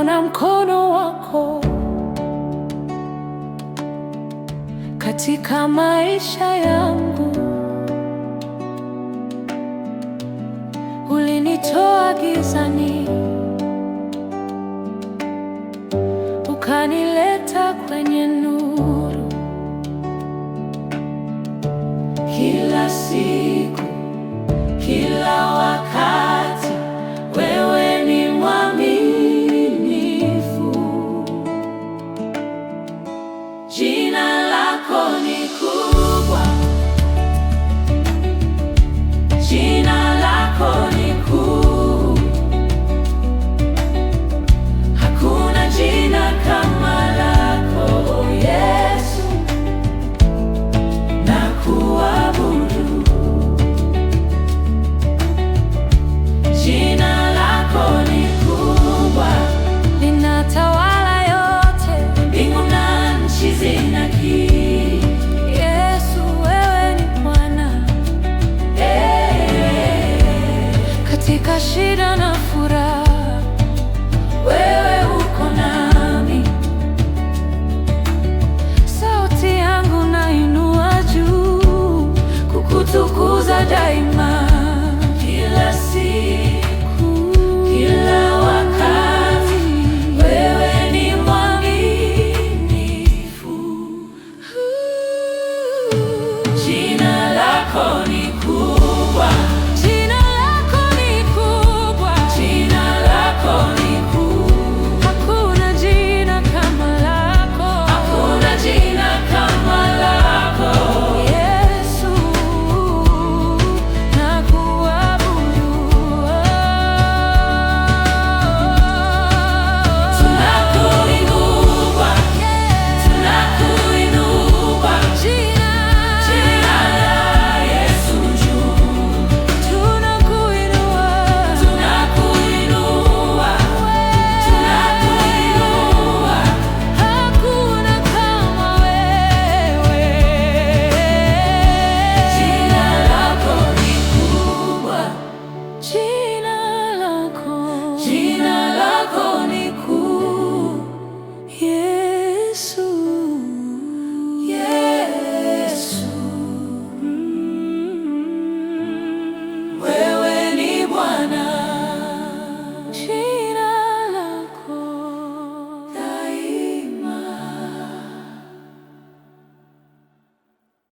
nimeona mkono wako katika maisha yangu. Ulinitoa gizani, ukanileta kwenye nuru. Kila siku, kila wakati, wewe ni mwaminifu. Jina lako ni kubwa, jina lako ni kuu. Hakuna jina kama lako Yesu, na kuabudu. Jina lako ni kubwa, linatawala yote, mbingu na nchi zinakiri. Yesu, wewe ni Bwana. Katika shida na furaha, wewe uko nami. Sauti yangu nainua juu, kukutukuza daima.